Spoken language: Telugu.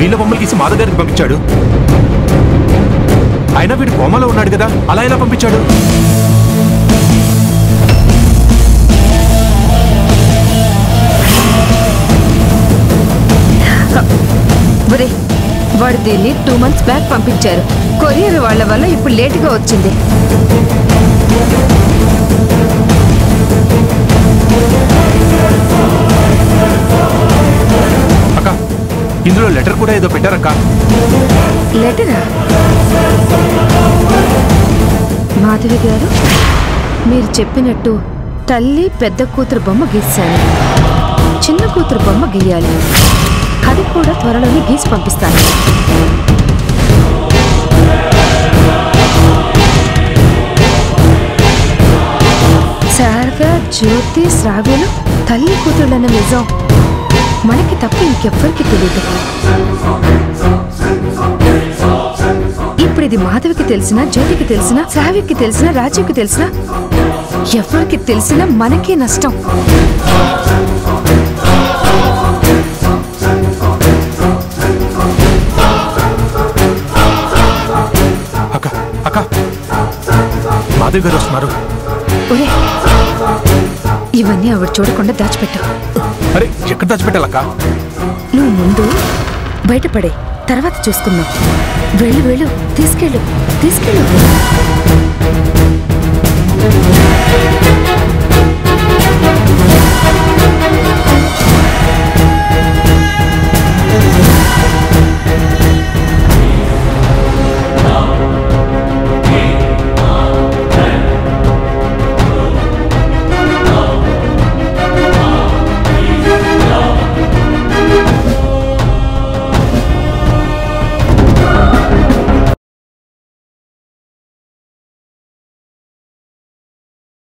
వీళ్ళ బొమ్మలు గీసి మాధవ్ గారికి పంపించాడు? అయినా వీడు కోమలో ఉన్నాడు కదా, అలా ఎలా పంపించాడు? వాడు దీన్ని 2 months బ్యాక్ పంపించారు. కొరియర్ వాళ్ళ వల్ల ఇప్పుడు లేటుగా వచ్చింది. అక్క, ఇందులో లెటర్ కూడా ఏదో పెట్టారక్క. లెటరా? మాధవి గారు, మీరు చెప్పినట్టు తల్లి పెద్ద కూతురు బొమ్మ గీశాను. చిన్న కూతురు బొమ్మ గీయాలి. అది కూడా త్వరలోనే గీసి పంపిస్తాను. శారద, జ్యోతి, శ్రావ్యలు తల్లి కూతుళ్ళన్న నిజం మనకి తప్ప ఇంకెవ్వరికి తెలియదు. ఇప్పుడు ఇది మాధవికి తెలిసినా, జ్యోతికి తెలిసినా, శ్రావ్యకి తెలిసినా, రాజీవ్కి తెలిసినా, ఎవరికి తెలిసినా మనకే నష్టం. మాధవి గారు వస్తున్నారు. ఇవన్నీ ఆవిడ చూడకుండా దాచిపెట్టు. అరే, ఎక్కడ దాచిపెట్టాలక్క? నువ్వు ముందు బయటపడే, తర్వాత చూసుకుందాం. వెళ్ళు వెళ్ళు, తీసుకెళ్ళు తీసుకెళ్ళు.